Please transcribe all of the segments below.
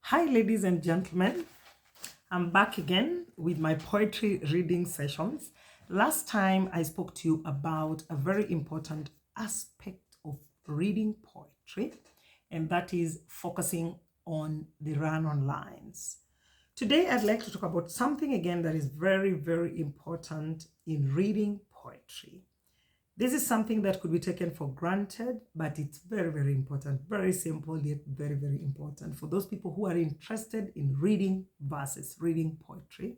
Hi, ladies and gentlemen. I'm back again with my poetry reading sessions. Last time I spoke to you about a very important aspect of reading poetry, and that is focusing on the run-on lines. Today, I'd like to talk about something again that is very, very important in reading poetry. This is something that could be taken for granted, but it's very, very important. Very simple, yet very, very important. For those people who are interested in reading verses, reading poetry,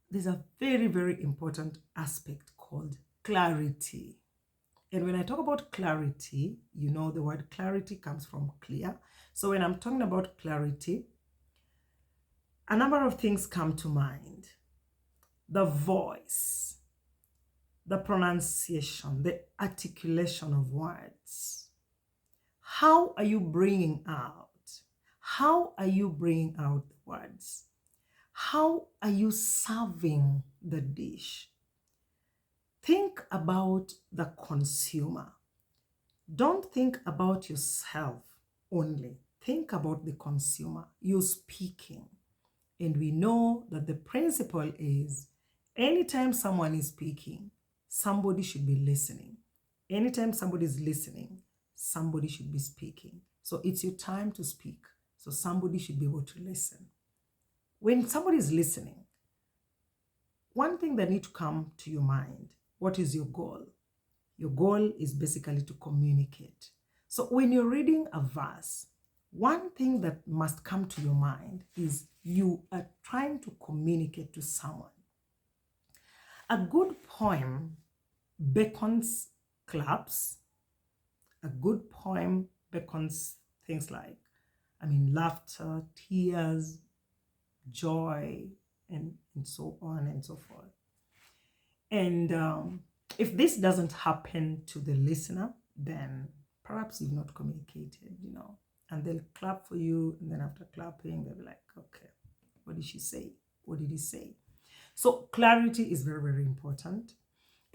there's a very, very important aspect called clarity. And when I talk about clarity, you know the word clarity comes from clear. So when I'm talking about clarity, a number of things come to mind. The voice, the pronunciation, the articulation of words. How are you bringing out? How are you bringing out the words? How are you serving the dish? Think about the consumer. Don't think about yourself only. Think about the consumer. You're speaking. And we know that the principle is anytime someone is speaking, somebody should be listening. Anytime somebody is listening, somebody should be speaking. So it's your time to speak. So somebody should be able to listen. When somebody is listening, one thing that needs to come to your mind, what is your goal? Your goal is basically to communicate. So when you're reading a verse, one thing that must come to your mind is you are trying to communicate to someone. A good poem beckons claps. A good poem beckons things like, laughter, tears, joy, and so on and so forth. And if this doesn't happen to the listener, then perhaps you've not communicated, and they'll clap for you. And then after clapping, they'll be like, okay, what did she say? What did he say? So clarity is very, very important.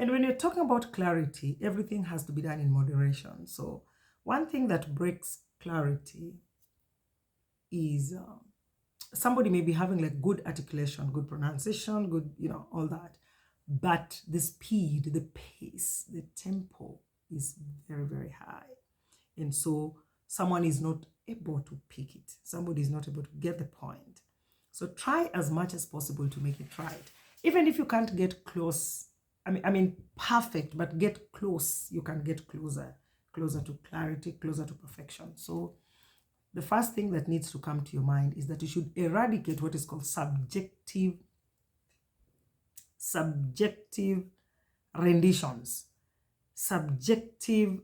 And when you're talking about clarity, everything has to be done in moderation. So one thing that breaks clarity is somebody may be having like good articulation, good pronunciation, good, all that. But the speed, the pace, the tempo is very, very high. And so someone is not able to pick it. Somebody is not able to get the point. So try as much as possible to make it right. Even if you can't get close, perfect, but get close, you can get closer to clarity, closer to perfection. So the first thing that needs to come to your mind is that you should eradicate what is called subjective renditions, subjective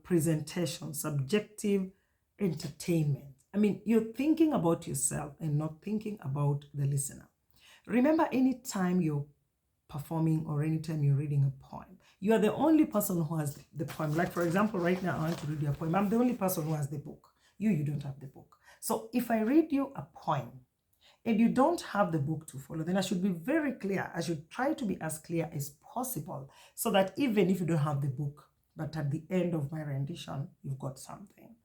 presentation, subjective entertainment. You're thinking about yourself and not thinking about the listener. Remember, anytime you're performing or anytime you're reading a poem, you are the only person who has the poem. Like, for example, right now I want to read you a poem. I'm the only person who has the book. You don't have the book. So if I read you a poem and you don't have the book to follow, then I should be very clear. I should try to be as clear as possible so that even if you don't have the book, but at the end of my rendition, you've got something.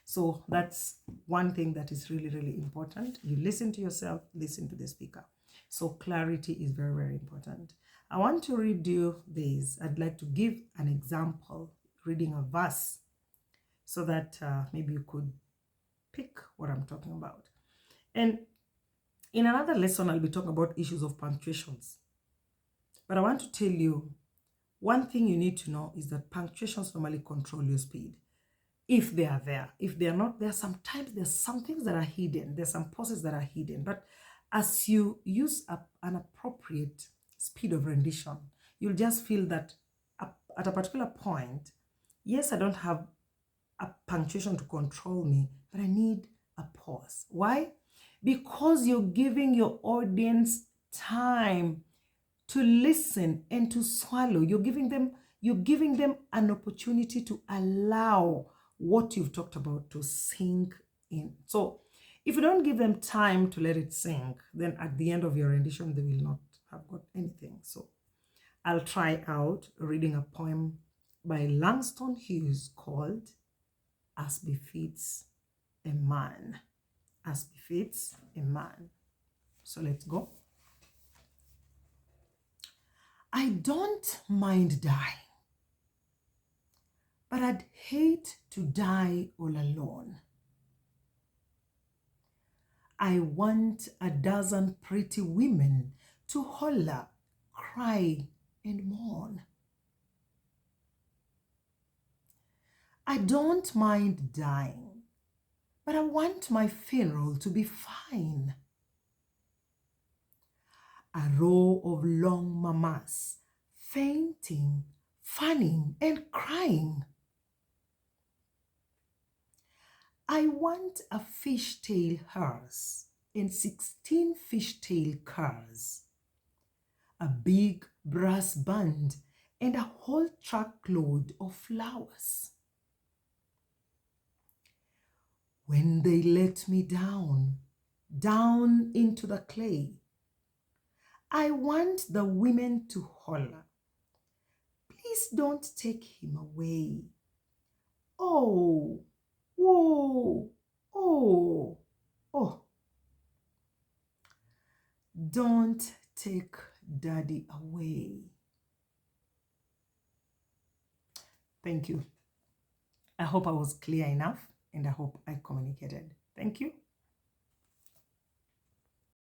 So that's one thing that is really, really important. You listen to yourself, listen to the speaker. So clarity is very, very important. I want to read you this. I'd like to give an example, reading a verse, so that maybe you could pick what I'm talking about. And in another lesson, I'll be talking about issues of punctuations. But I want to tell you, one thing you need to know is that punctuations normally control your speed. If they are there. If they are not there, sometimes there's some things that are hidden. There's some pauses that are hidden. But as you use an appropriate speed of rendition, you'll just feel that at a particular point, yes, I don't have a punctuation to control me, but I need a pause. Why? Because you're giving your audience time to listen and to swallow. You're giving them an opportunity to allow what you've talked about to sink in. So if you don't give them time to let it sink, then at the end of your rendition, they will not have got anything. So I'll try out reading a poem by Langston Hughes called As Befits a man, as befits a man. So let's go. I don't mind dying, but I'd hate to die all alone. I want a dozen pretty women to holler, cry, and mourn. I don't mind dying, but I want my funeral to be fine. A row of long mamas, fainting, fanning, and crying. I want a fishtail hearse and 16 fishtail cars, a big brass band, and a whole truckload of flowers. When they let me down into the clay, I want the women to holler, please don't take him away. Oh, oh, oh, oh. Don't take daddy away. Thank you. I hope I was clear enough and I hope I communicated. Thank you.